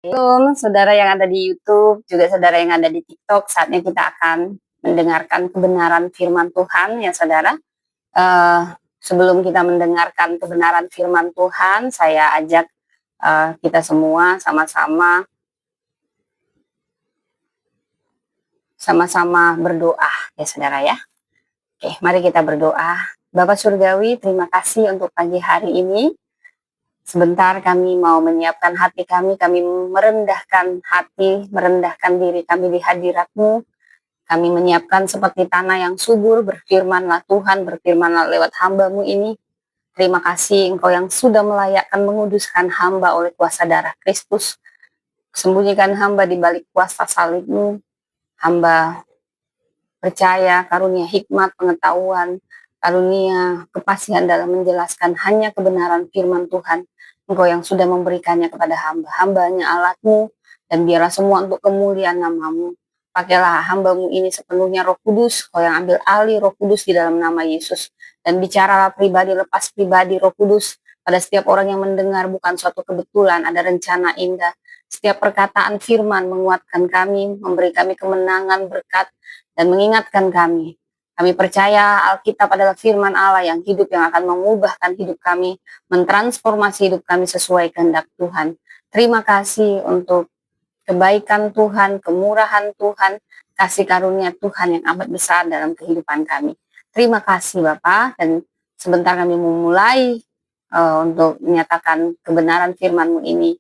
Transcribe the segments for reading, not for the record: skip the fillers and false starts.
Shalom, saudara yang ada di YouTube, juga saudara yang ada di TikTok. Saatnya kita akan mendengarkan kebenaran firman Tuhan, ya saudara. Eh, Sebelum kita mendengarkan kebenaran firman Tuhan, saya ajak kita semua sama-sama berdoa, ya saudara ya. Oke, mari kita berdoa. Bapak Surgawi, terima kasih untuk pagi hari ini. Sebentar kami mau menyiapkan hati kami merendahkan hati, merendahkan diri kami di hadirat-Mu. Kami menyiapkan seperti tanah yang subur, berfirmanlah Tuhan, berfirmanlah lewat hamba-Mu ini. Terima kasih Engkau yang sudah melayakkan menguduskan hamba oleh kuasa darah Kristus. Sembunyikan hamba di balik kuasa salib-Mu. Hamba percaya karunia hikmat, pengetahuan, karunia kepasihan dalam menjelaskan hanya kebenaran firman Tuhan. Engkau yang sudah memberikannya kepada hamba. Hambanya alat-Mu, dan biarlah semua untuk kemuliaan nama-Mu. Pakailah hamba-Mu ini sepenuhnya Roh Kudus, Kau yang ambil alih Roh Kudus di dalam nama Yesus. Dan bicaralah pribadi lepas pribadi Roh Kudus pada setiap orang yang mendengar, bukan suatu kebetulan, ada rencana indah. Setiap perkataan firman menguatkan kami, memberi kami kemenangan, berkat, dan mengingatkan kami. Kami percaya Alkitab adalah firman Allah yang hidup, yang akan mengubahkan hidup kami, mentransformasi hidup kami sesuai kehendak Tuhan. Terima kasih untuk kebaikan Tuhan, kemurahan Tuhan, kasih karunia Tuhan yang amat besar dalam kehidupan kami. Terima kasih Bapak, dan sebentar kami memulai untuk menyatakan kebenaran firman-Mu ini.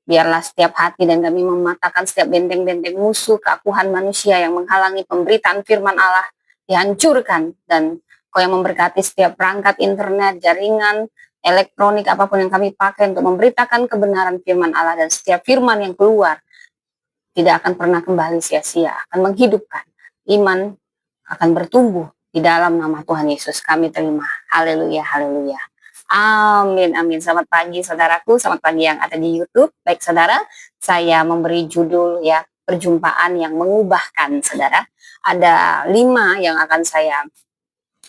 Biarlah setiap hati dan kami mematahkan setiap benteng-benteng musuh, keakuhan manusia yang menghalangi pemberitaan firman Allah dihancurkan. Dan Kau yang memberkati setiap perangkat internet, jaringan, elektronik, apapun yang kami pakai untuk memberitakan kebenaran firman Allah. Dan setiap firman yang keluar tidak akan pernah kembali sia-sia, akan menghidupkan. Iman akan bertumbuh di dalam nama Tuhan Yesus. Kami terima. Haleluya, haleluya. Amin, amin. Selamat pagi saudaraku, selamat pagi yang ada di YouTube. Baik saudara, saya memberi judul ya, perjumpaan yang mengubahkan saudara. Ada 5 yang akan saya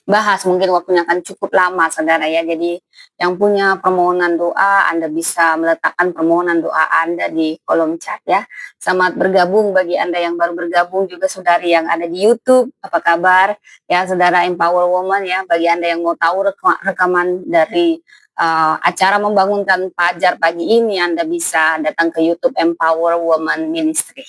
bahas, mungkin waktunya akan cukup lama saudara ya. Jadi yang punya permohonan doa, Anda bisa meletakkan permohonan doa Anda di kolom chat ya. Selamat bergabung bagi Anda yang baru bergabung, juga saudari yang ada di YouTube. Apa kabar ya saudara Empower Woman ya. Bagi Anda yang mau tahu rekaman dari acara membangunkan fajar pagi ini, Anda bisa datang ke YouTube Empower Woman Ministry.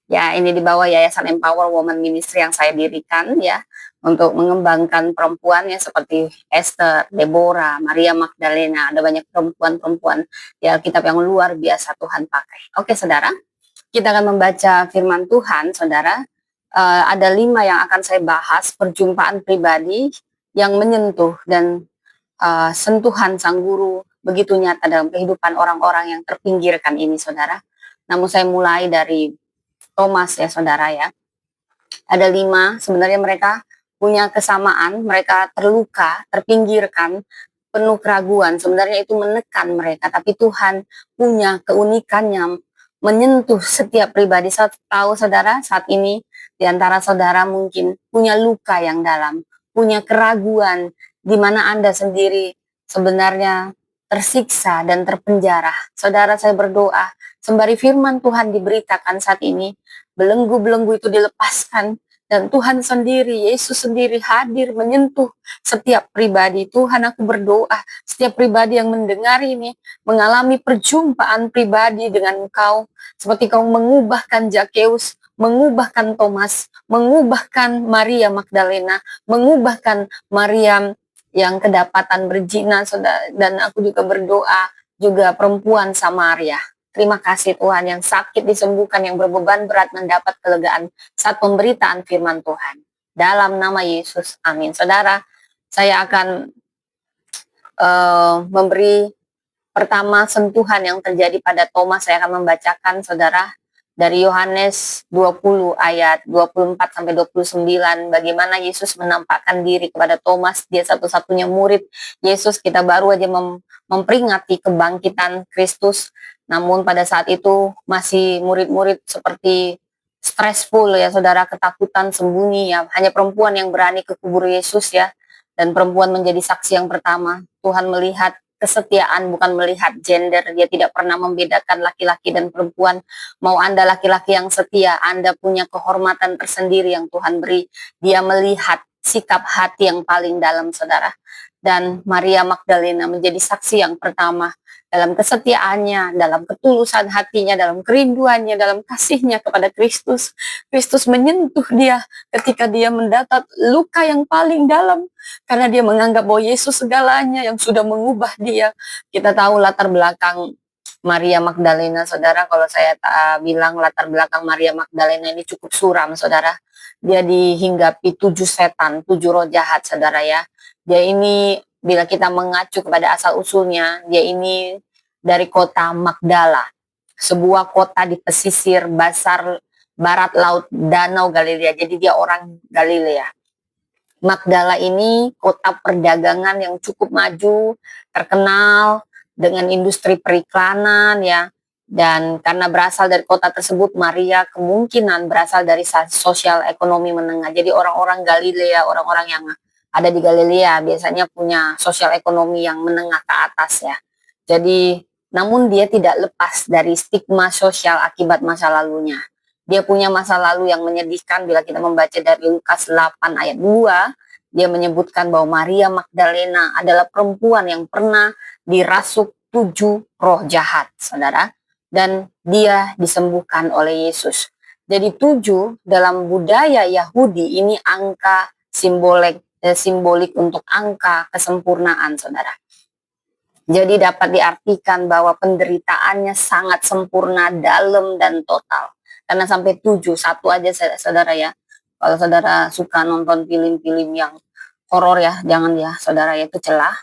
Ya, ini di bawah Yayasan Empower Woman Ministry yang saya dirikan ya, untuk mengembangkan perempuan ya, seperti Esther, Deborah, Maria Magdalena. Ada banyak perempuan-perempuan di Alkitab yang luar biasa Tuhan pakai. Oke saudara, kita akan membaca firman Tuhan saudara. Ada 5 yang akan saya bahas, perjumpaan pribadi yang menyentuh dan sentuhan Sang Guru begitu nyata dalam kehidupan orang-orang yang terpinggirkan ini saudara. Namun saya mulai dari Thomas ya saudara ya. Ada 5, sebenarnya mereka punya kesamaan, mereka terluka, terpinggirkan, penuh keraguan. Sebenarnya itu menekan mereka, tapi Tuhan punya keunikannya menyentuh setiap pribadi. Saya tahu saudara, saat ini di antara saudara mungkin punya luka yang dalam, punya keraguan, di mana Anda sendiri sebenarnya tersiksa dan terpenjara. Saudara, saya berdoa, sembari firman Tuhan diberitakan saat ini, belenggu-belenggu itu dilepaskan, dan Tuhan sendiri, Yesus sendiri hadir menyentuh setiap pribadi. Tuhan, aku berdoa setiap pribadi yang mendengar ini mengalami perjumpaan pribadi dengan Engkau, seperti Kau mengubahkan Zakeus, mengubahkan Thomas, mengubahkan Maria Magdalena, mengubahkan Maria yang kedapatan berzina, dan aku juga berdoa juga perempuan Samaria. Terima kasih Tuhan, yang sakit disembuhkan, yang berbeban berat mendapat kelegaan saat pemberitaan firman Tuhan. Dalam nama Yesus, amin. Saudara, saya akan memberi pertama sentuhan yang terjadi pada Thomas. Saya akan membacakan saudara dari Yohanes 20 ayat 24 sampai 29, bagaimana Yesus menampakkan diri kepada Thomas. Dia satu-satunya murid Yesus. Kita baru aja memperingati kebangkitan Kristus, namun pada saat itu masih murid-murid seperti stressful ya saudara, ketakutan, sembunyi ya. Hanya perempuan yang berani ke kubur Yesus ya, dan perempuan menjadi saksi yang pertama. Tuhan melihat kesetiaan, bukan melihat gender. Dia tidak pernah membedakan laki-laki dan perempuan. Mau Anda laki-laki yang setia, Anda punya kehormatan tersendiri yang Tuhan beri. Dia melihat sikap hati yang paling dalam, saudara. Dan Maria Magdalena menjadi saksi yang pertama dalam kesetiaannya, dalam ketulusan hatinya, dalam kerinduannya, dalam kasihnya kepada Kristus. Kristus menyentuh dia ketika dia mendapat luka yang paling dalam, karena dia menganggap bahwa Yesus segalanya yang sudah mengubah dia. Kita tahu latar belakang Maria Magdalena, saudara. Kalau saya bilang latar belakang Maria Magdalena ini cukup suram, saudara. Dia dihinggapi 7 setan, 7 roh jahat, saudara ya. Dia ini, bila kita mengacu kepada asal usulnya, dia ini dari kota Magdala, sebuah kota di pesisir barat laut Danau Galilea. Jadi dia orang Galilea. Magdala ini kota perdagangan yang cukup maju, terkenal dengan industri periklanan ya. Dan karena berasal dari kota tersebut, Maria kemungkinan berasal dari sosial ekonomi menengah. Jadi orang-orang Galilea, orang-orang yang ada di Galilea biasanya punya sosial ekonomi yang menengah ke atas ya. Jadi, namun dia tidak lepas dari stigma sosial akibat masa lalunya. Dia punya masa lalu yang menyedihkan. Bila kita membaca dari Lukas 8 ayat 2, dia menyebutkan bahwa Maria Magdalena adalah perempuan yang pernah dirasuk 7 roh jahat, saudara. Dan dia disembuhkan oleh Yesus. Jadi 7 dalam budaya Yahudi ini angka simbolik untuk angka kesempurnaan, saudara. Jadi dapat diartikan bahwa penderitaannya sangat sempurna, dalam, dan total. Karena sampai 7, satu aja saudara ya. Kalau saudara suka nonton film-film yang horor ya, jangan ya saudara, itu celah.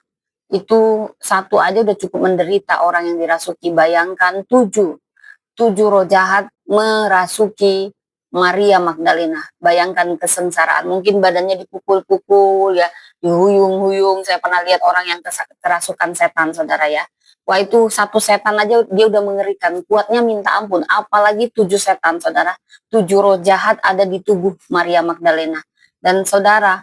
Itu satu aja udah cukup menderita orang yang dirasuki. Bayangkan 7 roh jahat merasuki Maria Magdalena. Bayangkan kesengsaraan. Mungkin badannya dipukul-pukul ya, dihuyung-huyung. Saya pernah lihat orang yang kerasukan setan, saudara ya. Wah, itu satu setan aja dia udah mengerikan. Kuatnya minta ampun. Apalagi 7 setan, saudara. 7 roh jahat ada di tubuh Maria Magdalena. Dan saudara,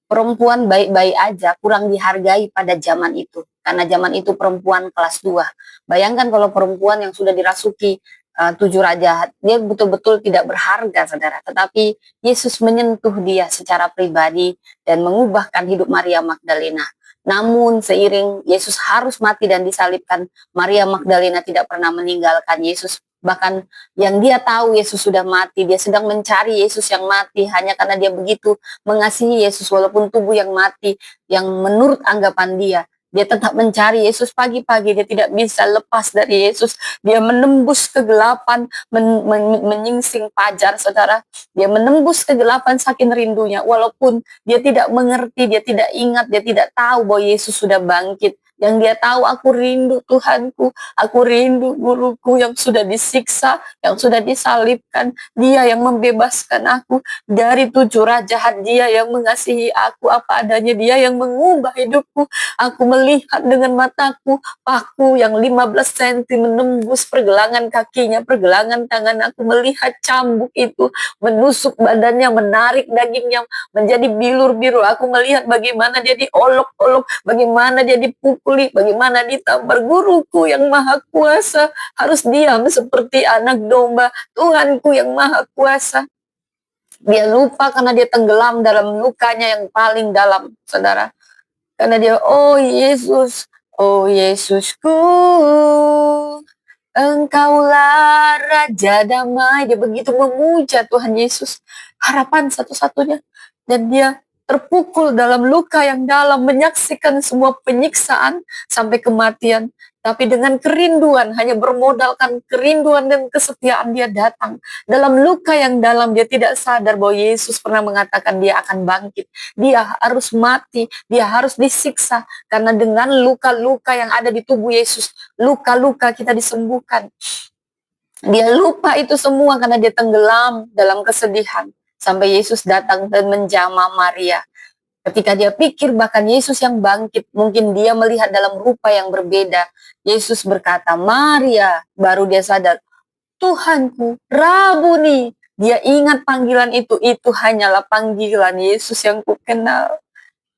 perempuan baik-baik aja kurang dihargai pada zaman itu. Karena zaman itu perempuan kelas 2. Bayangkan kalau perempuan yang sudah dirasuki 7 raja, dia betul-betul tidak berharga, saudara. Tetapi Yesus menyentuh dia secara pribadi dan mengubahkan hidup Maria Magdalena. Namun seiring Yesus harus mati dan disalibkan, Maria Magdalena tidak pernah meninggalkan Yesus. Bahkan yang dia tahu Yesus sudah mati, dia sedang mencari Yesus yang mati hanya karena dia begitu mengasihi Yesus walaupun tubuh yang mati, yang menurut anggapan dia tetap mencari Yesus. Pagi-pagi dia tidak bisa lepas dari Yesus. Dia menembus kegelapan, menyingsing fajar, saudara. Dia menembus kegelapan saking rindunya. Walaupun dia tidak mengerti, dia tidak ingat, dia tidak tahu bahwa Yesus sudah bangkit. Yang dia tahu, aku rindu Tuhanku, aku rindu guruku yang sudah disiksa, yang sudah disalibkan. Dia yang membebaskan aku dari 7 roh jahat. Dia yang mengasihi aku apa adanya. Dia yang mengubah hidupku. Aku melihat dengan mataku, paku yang 15 cm menembus pergelangan kakinya, pergelangan tangan. Aku melihat cambuk itu menusuk badannya, menarik dagingnya menjadi bilur-biru. Aku melihat bagaimana dia diolok-olok, bagaimana dia dipukuli, bagaimana ditampar. Guruku yang maha kuasa harus diam seperti anak domba. Tuhanku yang maha kuasa. Dia lupa karena dia tenggelam dalam lukanya yang paling dalam, saudara. Karena dia, oh Yesusku, Engkaulah Raja Damai. Dia begitu memuja Tuhan Yesus, harapan satu-satunya. Dan dia terpukul dalam luka yang dalam, menyaksikan semua penyiksaan sampai kematian. Tapi dengan kerinduan, hanya bermodalkan kerinduan dan kesetiaan, dia datang. Dalam luka yang dalam, dia tidak sadar bahwa Yesus pernah mengatakan dia akan bangkit. Dia harus mati, dia harus disiksa. Karena dengan luka-luka yang ada di tubuh Yesus, luka-luka kita disembuhkan. Dia lupa itu semua karena dia tenggelam dalam kesedihan. Sampai Yesus datang dan menjamah Maria. Ketika dia pikir bahkan Yesus yang bangkit, mungkin dia melihat dalam rupa yang berbeda. Yesus berkata, Maria. Baru dia sadar, Tuhanku, Rabuni. Dia ingat panggilan itu hanyalah panggilan Yesus yang kukenal.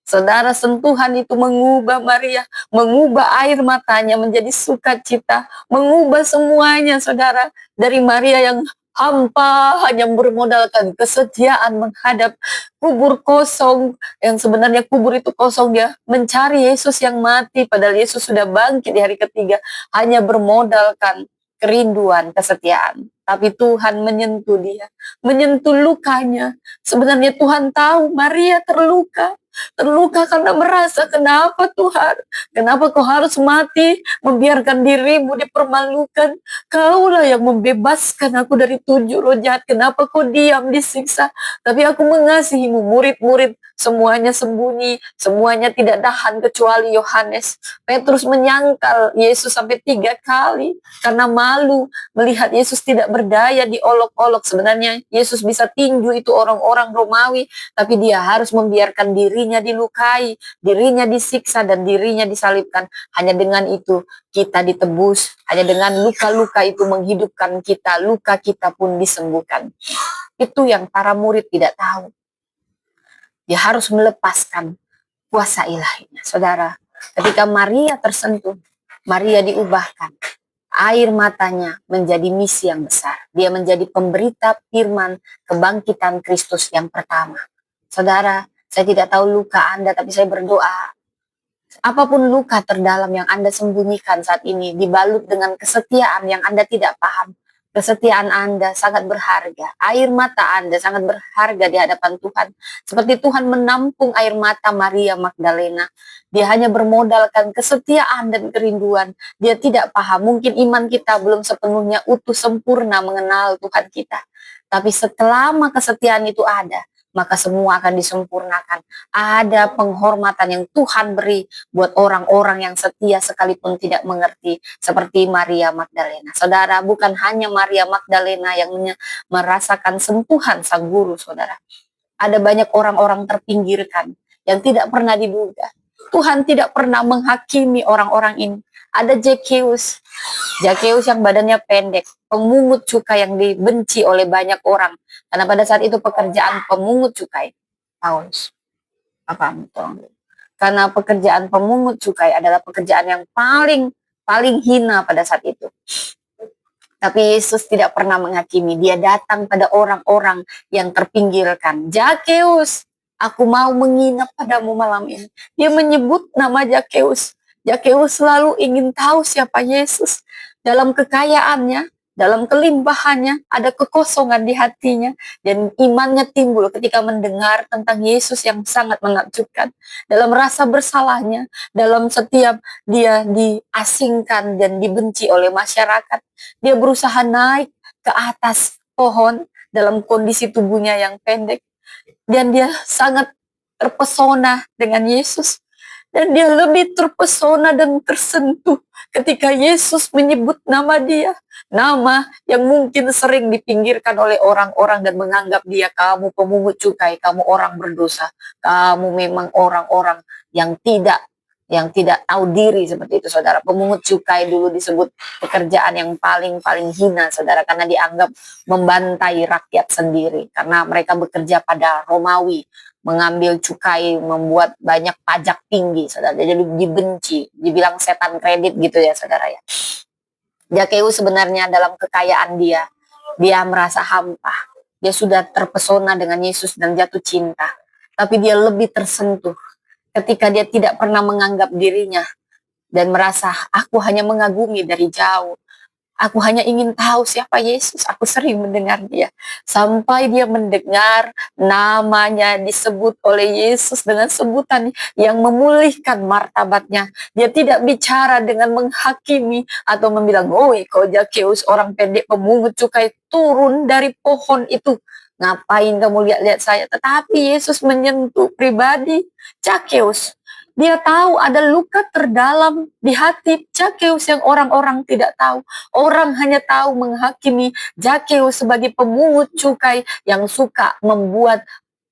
Saudara, sentuhan itu mengubah Maria, mengubah air matanya menjadi sukacita, mengubah semuanya, saudara. Dari Maria yang hampa, hanya bermodalkan kesetiaan menghadap kubur kosong, yang sebenarnya kubur itu kosong, dia mencari Yesus yang mati, padahal Yesus sudah bangkit di hari ketiga, hanya bermodalkan kerinduan, kesetiaan. Tapi Tuhan menyentuh dia, menyentuh lukanya. Sebenarnya Tuhan tahu Maria terluka, terluka karena merasa, kenapa Tuhan? Kenapa kau harus mati, membiarkan dirimu dipermalukan? Kaulah yang membebaskan aku dari 7 roh jahat. Kenapa kau diam disiksa? Tapi aku mengasihimu. Murid-murid semuanya sembunyi, semuanya tidak tahan kecuali Yohanes. Petrus menyangkal Yesus sampai 3 kali karena malu melihat Yesus tidak berdaya, diolok-olok. Sebenarnya Yesus bisa tinju itu orang-orang Romawi, tapi dia harus membiarkan dirinya dilukai, dirinya disiksa, dan dirinya disalibkan. Hanya dengan itu kita ditebus, hanya dengan luka-luka itu menghidupkan kita, luka kita pun disembuhkan. Itu yang para murid tidak tahu. Dia harus melepaskan kuasa ilahinya. Saudara, ketika Maria tersentuh, Maria diubahkan. Air matanya menjadi misi yang besar. Dia menjadi pemberita firman kebangkitan Kristus yang pertama. Saudara, saya tidak tahu luka Anda, tapi saya berdoa, apapun luka terdalam yang Anda sembunyikan saat ini, dibalut dengan kesetiaan yang Anda tidak paham. Kesetiaan Anda sangat berharga. Air mata Anda sangat berharga di hadapan Tuhan. Seperti Tuhan menampung air mata Maria Magdalena. Dia hanya bermodalkan kesetiaan dan kerinduan. Dia tidak paham. Mungkin iman kita belum sepenuhnya utuh sempurna mengenal Tuhan kita. Tapi setelah kesetiaan itu ada, maka semua akan disempurnakan. Ada penghormatan yang Tuhan beri buat orang-orang yang setia sekalipun tidak mengerti, seperti Maria Magdalena. Saudara, bukan hanya Maria Magdalena yang merasakan sentuhan sang guru, saudara. Ada banyak orang-orang terpinggirkan yang tidak pernah diduga. Tuhan tidak pernah menghakimi orang-orang ini. Ada Zakheus yang badannya pendek, pemungut cukai yang dibenci oleh banyak orang. Karena pada saat itu pekerjaan pemungut cukai, Paulus, karena pekerjaan pemungut cukai adalah pekerjaan yang paling hina pada saat itu. Tapi Yesus tidak pernah menghakimi. Dia datang pada orang-orang yang terpinggirkan. Zakheus, aku mau menginap padamu malam ini. Dia menyebut nama Zakheus. Zakheus selalu ingin tahu siapa Yesus. Dalam kekayaannya, dalam kelimbahannya, ada kekosongan di hatinya. Dan imannya timbul ketika mendengar tentang Yesus yang sangat menakjubkan. Dalam rasa bersalahnya, dalam setiap dia diasingkan dan dibenci oleh masyarakat, dia berusaha naik ke atas pohon dalam kondisi tubuhnya yang pendek. Dan dia sangat terpesona dengan Yesus. Dan dia lebih terpesona dan tersentuh ketika Yesus menyebut nama dia. Nama yang mungkin sering dipinggirkan oleh orang-orang dan menganggap dia, kamu pemungut cukai, kamu orang berdosa. Kamu memang orang-orang yang tidak tahu diri, seperti itu, saudara. Pemungut cukai dulu disebut pekerjaan yang paling hina, saudara, karena dianggap membantai rakyat sendiri, karena mereka bekerja pada Romawi, mengambil cukai, membuat banyak pajak tinggi, saudara. Jadi dibenci, dibilang setan kredit gitu ya, saudara ya. Zakheus sebenarnya dalam kekayaan dia merasa hampa. Dia sudah terpesona dengan Yesus dan jatuh cinta. Tapi dia lebih tersentuh ketika dia tidak pernah menganggap dirinya dan merasa, aku hanya mengagumi dari jauh. Aku hanya ingin tahu siapa Yesus. Aku sering mendengar dia. Sampai dia mendengar namanya disebut oleh Yesus dengan sebutan yang memulihkan martabatnya. Dia tidak bicara dengan menghakimi atau membilang, "Oi, kau Zakheus, orang pendek pemungut cukai, turun dari pohon itu. Ngapain kamu lihat-lihat saya?" Tetapi Yesus menyentuh pribadi Zakheus. Dia tahu ada luka terdalam di hati Zakheus yang orang-orang tidak tahu. Orang hanya tahu menghakimi Zakheus sebagai pemungut cukai yang suka membuat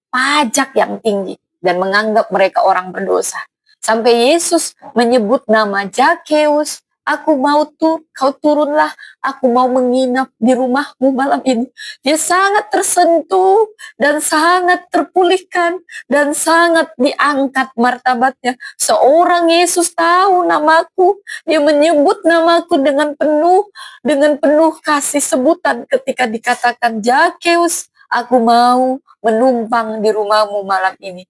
pajak yang tinggi dan menganggap mereka orang berdosa. Sampai Yesus menyebut nama Zakheus Aku mau kau turunlah, aku mau menginap di rumahmu malam ini. Dia sangat tersentuh dan sangat terpulihkan dan sangat diangkat martabatnya. Seorang Yesus tahu namaku, dia menyebut namaku dengan penuh kasih sebutan ketika dikatakan, Zakeus, aku mau menumpang di rumahmu malam ini.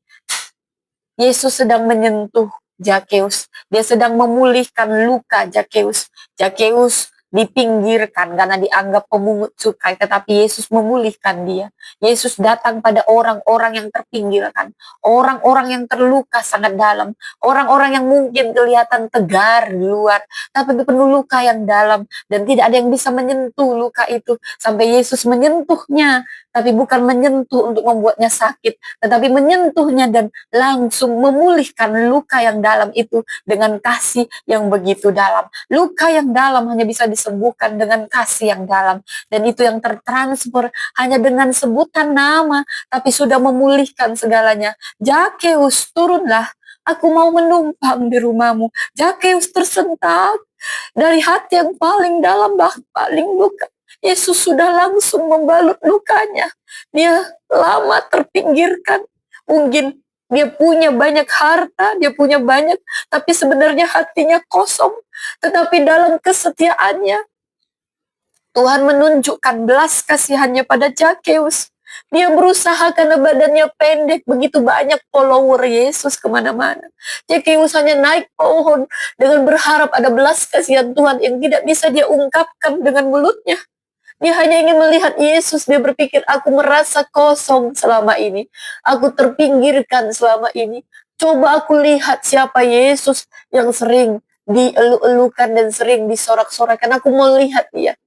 Yesus sedang menyentuh Zakeus. Dia sedang memulihkan luka Zakeus. Zakeus dipinggirkan karena dianggap pemungut cukai, tetapi Yesus memulihkan dia. Yesus datang pada orang-orang yang terpinggirkan, orang-orang yang terluka sangat dalam, orang-orang yang mungkin kelihatan tegar di luar, tapi penuh luka yang dalam, dan tidak ada yang bisa menyentuh luka itu sampai Yesus menyentuhnya, tapi bukan menyentuh untuk membuatnya sakit, tetapi menyentuhnya dan langsung memulihkan luka yang dalam itu dengan kasih yang begitu dalam. Luka yang dalam hanya bisa disembuhkan dengan kasih yang dalam, dan itu yang tertransfer hanya dengan sebutan nama, tapi sudah memulihkan segalanya. Zakeus, turunlah, aku mau menumpang di rumahmu. Zakeus tersentak dari hati yang paling dalam, paling luka. Yesus sudah langsung membalut lukanya. Dia lama terpinggirkan. Mungkin dia punya banyak harta, dia punya banyak, tapi sebenarnya hatinya kosong. Tetapi dalam kesetiaannya, Tuhan menunjukkan belas kasihannya pada Zakeus. Dia berusaha karena badannya pendek, begitu banyak follower Yesus kemana-mana. Zakeus hanya naik pohon dengan berharap ada belas kasihan Tuhan yang tidak bisa dia ungkapkan dengan mulutnya. Dia hanya ingin melihat Yesus. Dia berpikir, aku merasa kosong selama ini. Aku terpinggirkan selama ini. Coba aku lihat siapa Yesus yang sering dielu-elukan dan sering disorak-sorakan. Aku mau lihat dia.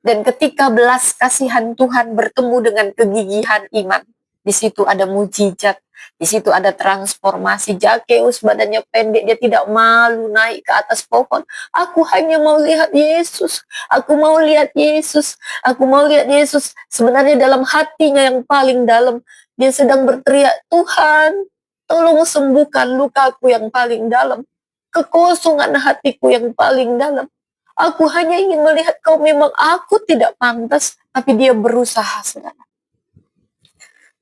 Dan ketika belas kasihan Tuhan bertemu dengan kegigihan iman, di situ ada mujizat, di situ ada transformasi. Zakeus badannya pendek, dia tidak malu naik ke atas pohon. Aku hanya mau lihat Yesus, aku mau lihat Yesus, aku mau lihat Yesus. Sebenarnya dalam hatinya yang paling dalam, dia sedang berteriak, Tuhan, tolong sembuhkan lukaku yang paling dalam, kekosongan hatiku yang paling dalam. Aku hanya ingin melihat kau, memang aku tidak pantas, tapi dia berusaha, saudara.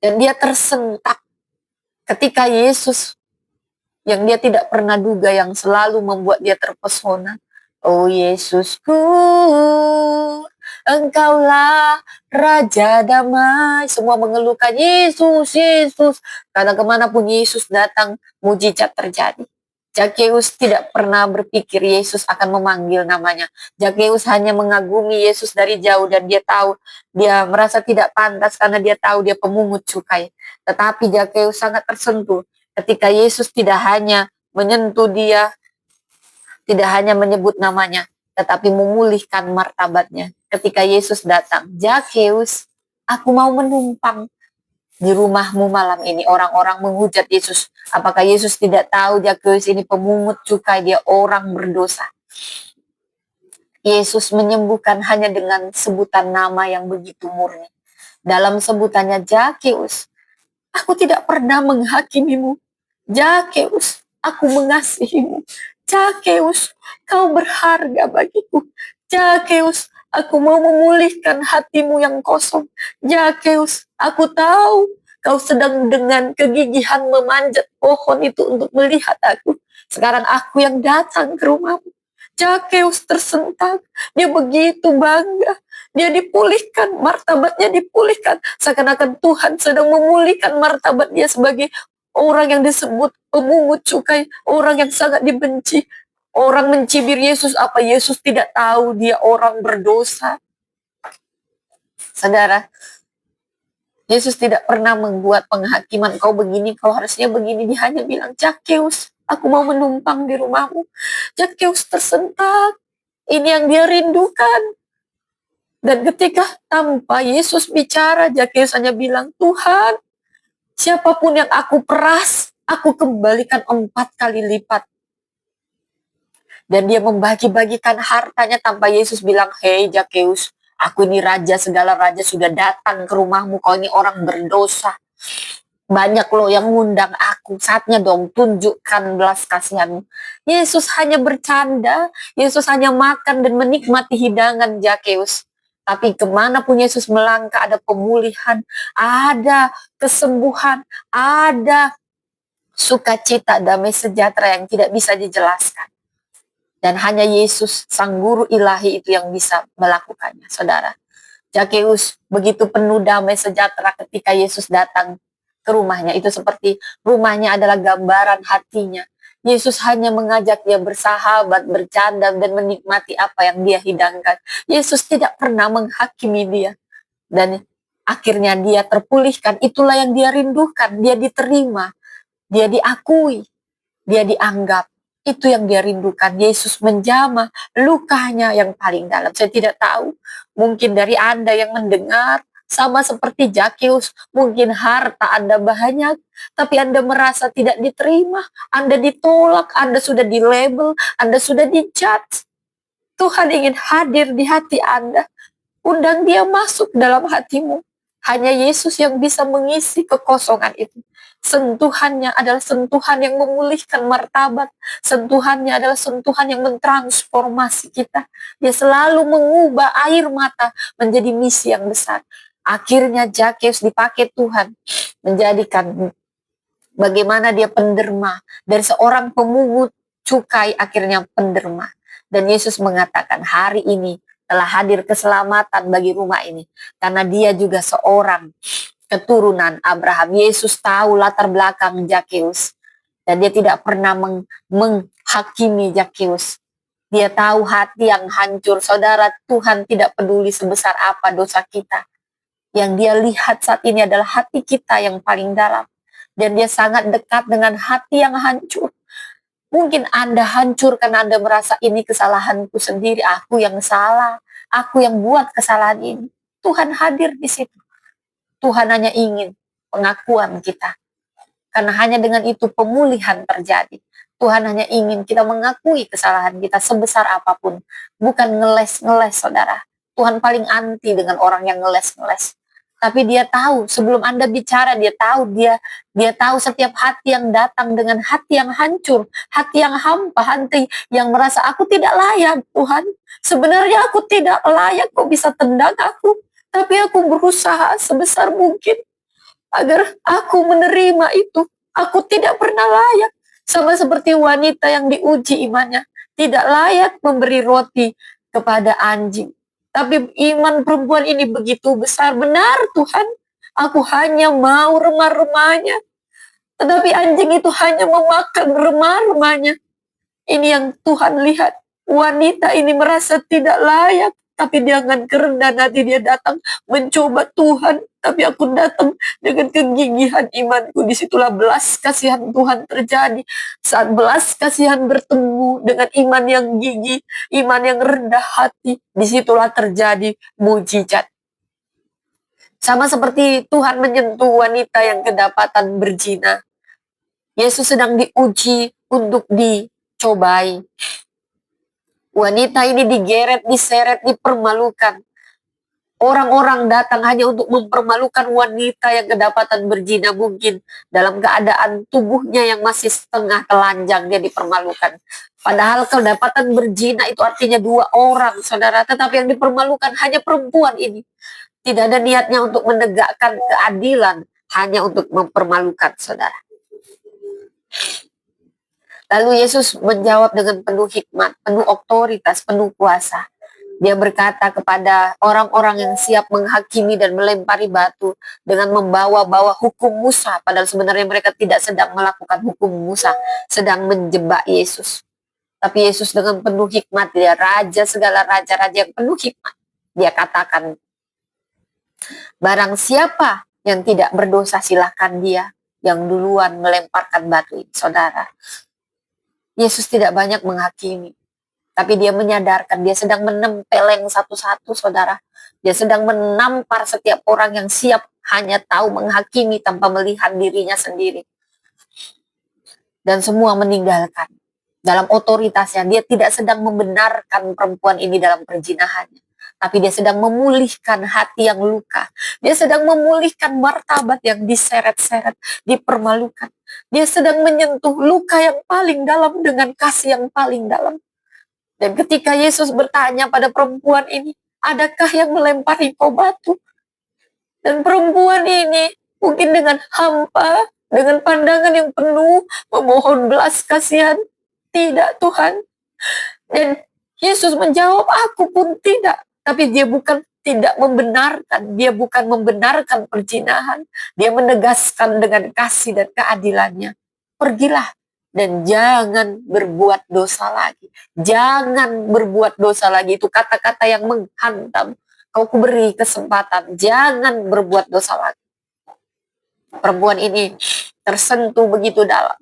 Dan dia tersentak ketika Yesus yang dia tidak pernah duga, yang selalu membuat dia terpesona. Oh Yesusku, Engkaulah Raja Damai. Semua mengeluhkan Yesus, Yesus. Karena kemanapun Yesus datang, mujizat terjadi. Zakeus tidak pernah berpikir Yesus akan memanggil namanya. Zakeus hanya mengagumi Yesus dari jauh, dan dia tahu, dia merasa tidak pantas karena dia tahu dia pemungut cukai. Tetapi Zakeus sangat tersentuh ketika Yesus tidak hanya menyentuh dia, tidak hanya menyebut namanya, tetapi memulihkan martabatnya. Ketika Yesus datang, Zakeus, aku mau menumpang di rumahmu malam ini. Orang-orang menghujat Yesus. Apakah Yesus tidak tahu Zakeus ini pemungut cukai, dia orang berdosa? Yesus menyembuhkan hanya dengan sebutan nama yang begitu murni. Dalam sebutannya, Zakeus, aku tidak pernah menghakimimu. Zakeus, aku mengasihimu. Zakeus, kau berharga bagiku. Zakeus, aku mau memulihkan hatimu yang kosong. Zakeus, aku tahu kau sedang dengan kegigihan memanjat pohon itu untuk melihat aku. Sekarang aku yang datang ke rumahmu. Zakeus tersentak. Dia begitu bangga. Dia dipulihkan, martabatnya dipulihkan. Seakan-akan Tuhan sedang memulihkan martabat dia sebagai orang yang disebut pemungut cukai, orang yang sangat dibenci. Orang mencibir Yesus, apa Yesus tidak tahu dia orang berdosa? Saudara, Yesus tidak pernah membuat penghakiman, kau begini, kau harusnya begini. Dia hanya bilang, Zakeus, aku mau menumpang di rumahmu. Zakeus tersentak. Ini yang dia rindukan. Dan ketika tanpa Yesus bicara, Zakeus hanya bilang, Tuhan, siapapun yang aku peras, aku kembalikan 4 kali lipat. Dan dia membagi-bagikan hartanya tanpa Yesus bilang, hei Zakeus, aku ini raja, segala raja sudah datang ke rumahmu, kau ini orang berdosa. Banyak loh yang ngundang aku, saatnya dong tunjukkan belas kasihanmu. Yesus hanya bercanda, Yesus hanya makan dan menikmati hidangan Zakeus. Tapi kemanapun Yesus melangkah ada pemulihan, ada kesembuhan, ada sukacita, damai sejahtera yang tidak bisa dijelaskan. Dan hanya Yesus, Sang Guru Ilahi itu yang bisa melakukannya, saudara. Zakeus begitu penuh damai sejahtera ketika Yesus datang ke rumahnya. Itu seperti rumahnya adalah gambaran hatinya. Yesus hanya mengajak dia bersahabat, bercanda, dan menikmati apa yang dia hidangkan. Yesus tidak pernah menghakimi dia. Dan akhirnya dia terpulihkan. Itulah yang dia rindukan. Dia diterima, dia diakui, dia dianggap. Itu yang dia rindukan. Yesus menjamah lukanya yang paling dalam. Saya tidak tahu, mungkin dari Anda yang mendengar, sama seperti Zakeus, mungkin harta Anda banyak, tapi Anda merasa tidak diterima, Anda ditolak, Anda sudah dilabel, Anda sudah dijudge. Tuhan ingin hadir di hati Anda. Undang dia masuk dalam hatimu. Hanya Yesus yang bisa mengisi kekosongan itu. Sentuhannya adalah sentuhan yang memulihkan martabat. Sentuhannya adalah sentuhan yang mentransformasi kita. Dia selalu mengubah air mata menjadi misi yang besar. Akhirnya Zakeus dipakai Tuhan menjadikan bagaimana dia penderma. Dari seorang pemungut cukai akhirnya penderma. Dan Yesus mengatakan hari ini telah hadir keselamatan bagi rumah ini. Karena dia juga seorang keturunan Abraham. Yesus tahu latar belakang Zakeus. Dan dia tidak pernah menghakimi Zakeus. Dia tahu hati yang hancur. Saudara, Tuhan tidak peduli sebesar apa dosa kita. Yang dia lihat saat ini adalah hati kita yang paling dalam. Dan dia sangat dekat dengan hati yang hancur. Mungkin Anda hancur karena Anda merasa ini kesalahanku sendiri, aku yang salah, aku yang buat kesalahan ini. Tuhan hadir di situ. Tuhan hanya ingin pengakuan kita. Karena hanya dengan itu pemulihan terjadi. Tuhan hanya ingin kita mengakui kesalahan kita sebesar apapun. Bukan ngeles-ngeles, saudara. Tuhan paling anti dengan orang yang ngeles-ngeles. Tapi dia tahu, sebelum Anda bicara, dia tahu setiap hati yang datang dengan hati yang hancur, hati yang hampa, hati yang merasa aku tidak layak, Tuhan. Sebenarnya aku tidak layak, kok bisa tendang aku. Tapi aku berusaha sebesar mungkin agar aku menerima itu. Aku tidak pernah layak. Sama seperti wanita yang diuji imannya. Tidak layak memberi roti kepada anjing. Tapi iman perempuan ini begitu besar. Benar Tuhan, aku hanya mau remah-remahnya. Tetapi anjing itu hanya memakan remah-remahnya. Ini yang Tuhan lihat. Wanita ini merasa tidak layak. Tapi dengan kerendahan hati dia datang mencoba Tuhan. Tapi aku datang dengan kegigihan imanku. Disitulah belas kasihan Tuhan terjadi. Saat belas kasihan bertemu dengan iman yang gigih, iman yang rendah hati, disitulah terjadi mujizat. Sama seperti Tuhan menyentuh wanita yang kedapatan berzina. Yesus sedang diuji untuk dicobai. Wanita ini digeret, diseret, dipermalukan. Orang-orang datang hanya untuk mempermalukan wanita yang kedapatan berzina, mungkin dalam keadaan tubuhnya yang masih setengah telanjang dia dipermalukan. Padahal kedapatan berzina itu artinya dua orang, saudara. Tetapi yang dipermalukan hanya perempuan ini. Tidak ada niatnya untuk menegakkan keadilan, hanya untuk mempermalukan, saudara. Lalu Yesus menjawab dengan penuh hikmat, penuh otoritas, penuh kuasa. Dia berkata kepada orang-orang yang siap menghakimi dan melempari batu dengan membawa-bawa hukum Musa. Padahal sebenarnya mereka tidak sedang melakukan hukum Musa, sedang menjebak Yesus. Tapi Yesus dengan penuh hikmat, dia raja segala raja-raja yang penuh hikmat. Dia katakan, barang siapa yang tidak berdosa silahkan dia yang duluan melemparkan batu ini, saudara. Yesus tidak banyak menghakimi. Tapi dia menyadarkan, dia sedang menempeleng satu-satu, saudara. Dia sedang menampar setiap orang yang siap hanya tahu menghakimi tanpa melihat dirinya sendiri. Dan semua meninggalkan. Dalam otoritasnya, dia tidak sedang membenarkan perempuan ini dalam perzinahannya. tapi dia sedang memulihkan hati yang luka. Dia sedang memulihkan martabat yang diseret-seret, dipermalukan. Dia sedang menyentuh luka yang paling dalam dengan kasih yang paling dalam. Dan ketika Yesus bertanya pada perempuan ini, adakah yang melempari kau batu? Dan perempuan ini mungkin dengan hampa, dengan pandangan yang penuh, memohon belas kasihan. Tidak, Tuhan. Dan Yesus menjawab, aku pun tidak. Tapi dia bukan tidak membenarkan. Dia bukan membenarkan perzinahan. Dia menegaskan dengan kasih dan keadilannya. Pergilah dan jangan berbuat dosa lagi. Jangan berbuat dosa lagi. Itu kata-kata yang menghantam. Kau kuberi kesempatan. Jangan berbuat dosa lagi. Perempuan ini tersentuh begitu dalam.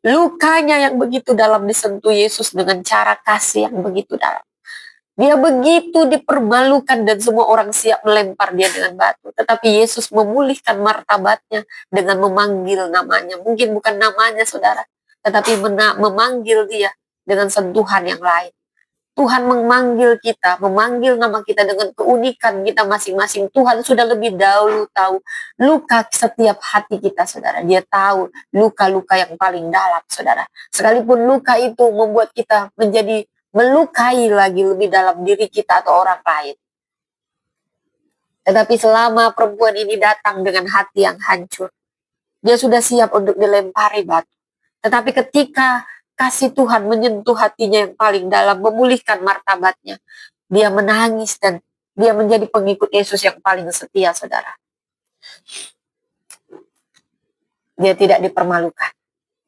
Lukanya yang begitu dalam disentuh Yesus dengan cara kasih yang begitu dalam. Dia begitu dipermalukan dan semua orang siap melempar dia dengan batu. Tetapi Yesus memulihkan martabatnya dengan memanggil namanya. Mungkin bukan namanya, saudara, tetapi memanggil dia dengan sentuhan yang lain. Tuhan memanggil kita, memanggil nama kita dengan keunikan kita masing-masing. Tuhan sudah lebih dahulu tahu luka setiap hati kita, saudara. Dia tahu luka-luka yang paling dalam, saudara. Sekalipun luka itu membuat kita menjadi melukai lagi lebih dalam diri kita atau orang lain. Tetapi selama perempuan ini datang dengan hati yang hancur, dia sudah siap untuk dilempari batu. Tetapi ketika kasih Tuhan menyentuh hatinya yang paling dalam, memulihkan martabatnya, dia menangis dan dia menjadi pengikut Yesus yang paling setia, saudara. Dia tidak dipermalukan,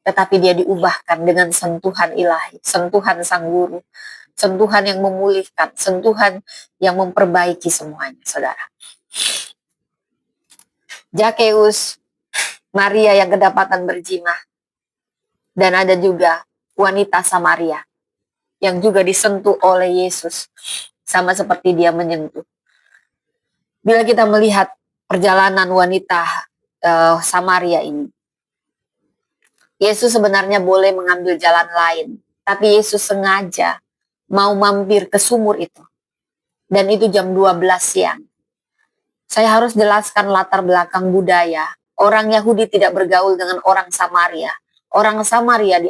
tetapi dia diubahkan dengan sentuhan ilahi, sentuhan Sang Guru, sentuhan yang memulihkan, sentuhan yang memperbaiki semuanya, saudara. Zakeus, Maria yang kedapatan berzina, dan ada juga wanita Samaria yang juga disentuh oleh Yesus sama seperti dia menyentuh. Bila kita melihat perjalanan wanita Samaria ini, Yesus sebenarnya boleh mengambil jalan lain, tapi Yesus sengaja mau mampir ke sumur itu. Dan itu jam 12 siang. Saya harus jelaskan latar belakang budaya. Orang Yahudi tidak bergaul dengan orang Samaria. Orang Samaria